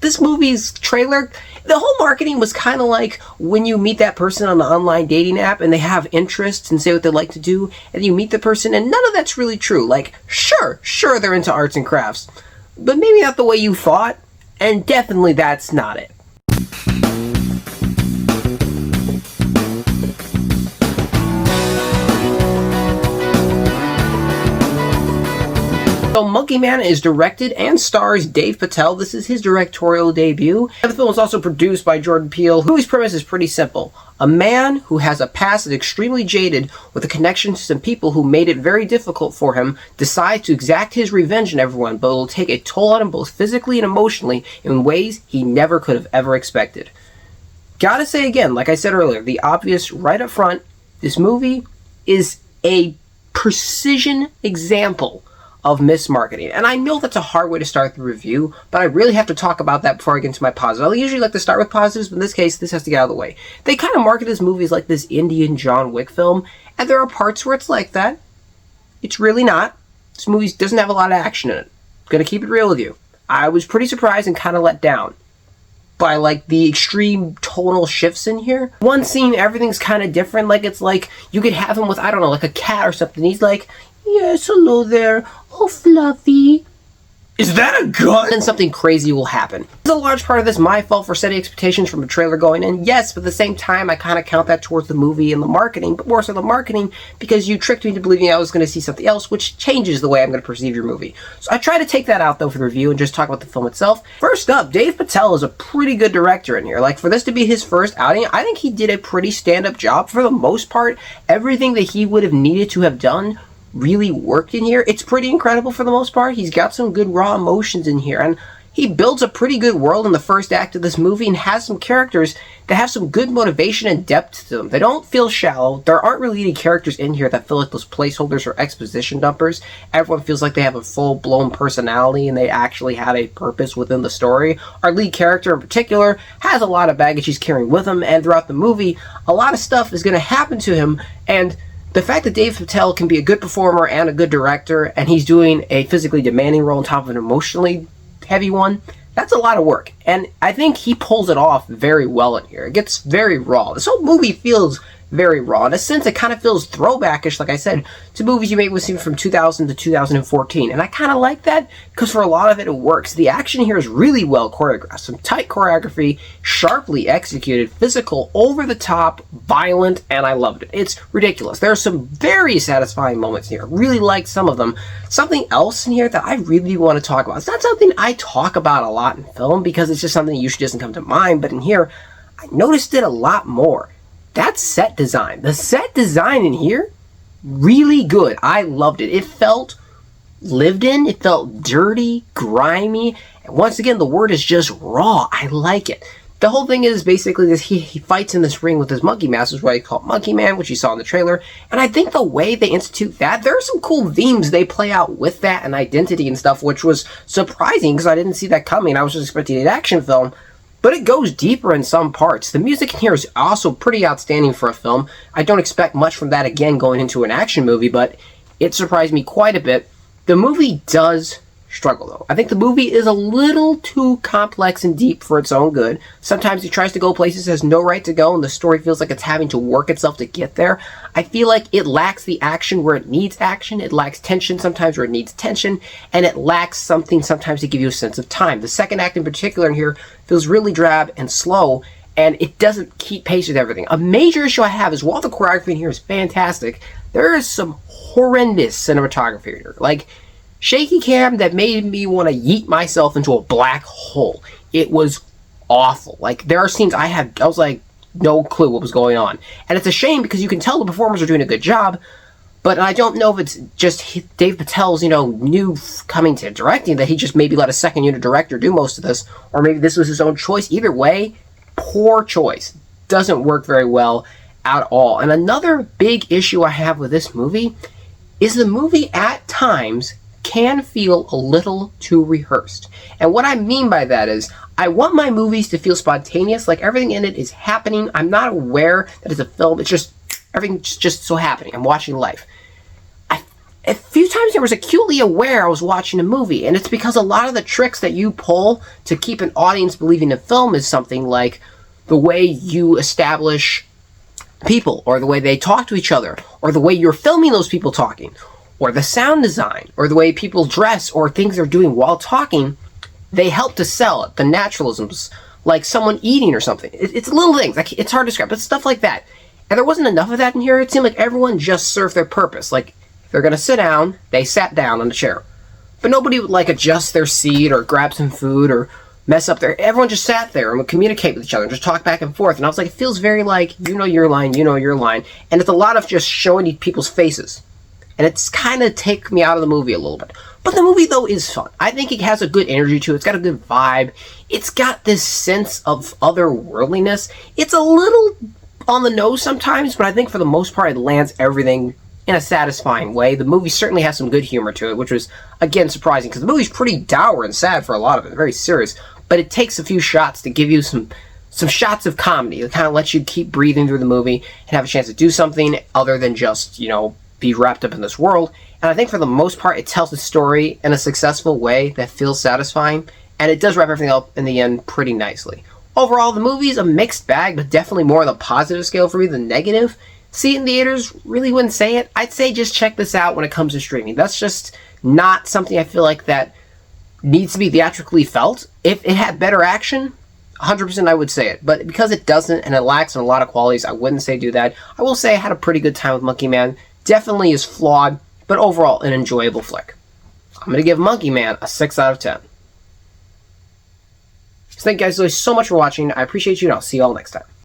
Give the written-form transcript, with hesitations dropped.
this movie's trailer, the whole marketing was kind of like when you meet that person on the online dating app and they have interests and say what they like to do, and you meet the person and none of that's really true. Like, sure, they're into arts and crafts, but maybe not the way you thought, and definitely that's not it. So Monkey Man is directed and stars Dave Patel. This is his directorial debut. And the film is also produced by Jordan Peele. The movie's premise is pretty simple. A man who has a past that's extremely jaded with a connection to some people who made it very difficult for him decides to exact his revenge on everyone, but it will take a toll on him both physically and emotionally in ways he never could have ever expected. Gotta say again, like I said earlier, the obvious right up front, this movie is a precision example of mismarketing. And I know that's a hard way to start the review, but I really have to talk about that before I get into my positives. I usually like to start with positives, but in this case, this has to get out of the way. They kind of market this movie as like this Indian John Wick film, and there are parts where it's like that. It's really not. This movie doesn't have a lot of action in it. I'm gonna keep it real with you. I was pretty surprised and kind of let down by like the extreme tonal shifts in here. One scene, everything's kind of different. Like it's like you could have him with, I don't know, like a cat or something. He's like, "Yes, hello there. Oh, Fluffy. Is that a gun?" And something crazy will happen. Is a large part of this my fault for setting expectations from a trailer going in? Yes, but at the same time, I kind of count that towards the movie and the marketing, but more so the marketing because you tricked me into believing I was going to see something else, which changes the way I'm going to perceive your movie. So I try to take that out, though, for the review and just talk about the film itself. First up, Dave Patel is a pretty good director in here. Like, for this to be his first outing, I think he did a pretty stand-up job. For the most part, everything that he would have needed to have done really worked in here. It's pretty incredible for the most part. He's got some good raw emotions in here, and he builds a pretty good world in the first act of this movie and has some characters that have some good motivation and depth to them. They don't feel shallow. There aren't really any characters in here that feel like those placeholders or exposition dumpers. Everyone feels like they have a full-blown personality and they actually have a purpose within the story. Our lead character in particular has a lot of baggage he's carrying with him, and throughout the movie, a lot of stuff is going to happen to him, and the fact that Dave Patel can be a good performer and a good director, and he's doing a physically demanding role on top of an emotionally heavy one, that's a lot of work. And I think he pulls it off very well in here. It gets very raw. This whole movie feels very raw. In a sense, it kind of feels throwbackish, like I said, to movies you may have seen from 2000 to 2014. And I kind of like that because for a lot of it, it works. The action here is really well choreographed. Some tight choreography, sharply executed, physical, over the top, violent, and I loved it. It's ridiculous. There are some very satisfying moments here. Really liked some of them. Something else in here that I really want to talk about. It's not something I talk about a lot in film because it's just something that usually doesn't come to mind, but in here, I noticed it a lot more. That's set design. The set design in here, really good. I loved it. It felt lived in. It felt dirty, grimy. And once again, the word is just raw. I like it. The whole thing is basically this: he fights in this ring with his monkey mask, is why he called Monkey Man, which you saw in the trailer. And I think the way they institute that, there are some cool themes they play out with that and identity and stuff, which was surprising because I didn't see that coming. I was just expecting an action film. But it goes deeper in some parts. The music in here is also pretty outstanding for a film. I don't expect much from that again going into an action movie, but it surprised me quite a bit. The movie does struggle, though. I think the movie is a little too complex and deep for its own good. Sometimes it tries to go places it has no right to go, and the story feels like it's having to work itself to get there. I feel like it lacks the action where it needs action. It lacks tension sometimes where it needs tension, and it lacks something sometimes to give you a sense of time. The second act in particular in here feels really drab and slow, and it doesn't keep pace with everything. A major issue I have is while the choreography in here is fantastic, there is some horrendous cinematography here. Like, shaky cam that made me want to yeet myself into a black hole. It was awful. Like, there are scenes I was like, no clue what was going on. And it's a shame because you can tell the performers are doing a good job, but I don't know if it's just Dave Patel's, new coming to directing, that he just maybe let a second unit director do most of this, or maybe this was his own choice. Either way, poor choice. Doesn't work very well at all. And another big issue I have with this movie is the movie at times can feel a little too rehearsed. And what I mean by that is, I want my movies to feel spontaneous, like everything in it is happening. I'm not aware that it's a film. It's just, everything's just so happening. I'm watching life. a few times I was acutely aware I was watching a movie, and it's because a lot of the tricks that you pull to keep an audience believing in film is something like the way you establish people, or the way they talk to each other, or the way you're filming those people talking, or the sound design, or the way people dress, or things they're doing while talking. They help to sell it. The naturalisms, like someone eating or something. It's little things. Like, it's hard to describe, but stuff like that. And there wasn't enough of that in here. It seemed like everyone just served their purpose. Like, if they're going to sit down, they sat down on the chair. But nobody would, like, adjust their seat or grab some food or mess up their... Everyone just sat there and would communicate with each other and just talk back and forth. And I was like, it feels very like, you know your line, you know your line. And it's a lot of just showing people's faces. And it's kind of take me out of the movie a little bit. But the movie, though, is fun. I think it has a good energy to it. It's got a good vibe. It's got this sense of otherworldliness. It's a little on the nose sometimes, but I think for the most part, it lands everything in a satisfying way. The movie certainly has some good humor to it, which was, again, surprising, because the movie's pretty dour and sad for a lot of it. Very serious. But it takes a few shots to give you some shots of comedy. It kind of lets you keep breathing through the movie and have a chance to do something other than just, you know, be wrapped up in this world. And I think for the most part, it tells the story in a successful way that feels satisfying, and it does wrap everything up in the end pretty nicely. Overall, the movie is a mixed bag, but definitely more on the positive scale for me than negative. See it in theaters, really wouldn't say it. I'd say just check this out when it comes to streaming. That's just not something I feel like that needs to be theatrically felt. If it had better action, 100% I would say it. But because it doesn't, and it lacks in a lot of qualities, I wouldn't say do that. I will say I had a pretty good time with Monkey Man. Definitely is flawed, but overall an enjoyable flick. I'm going to give Monkey Man a 6 out of 10. So thank you guys so much for watching. I appreciate you, and I'll see you all next time.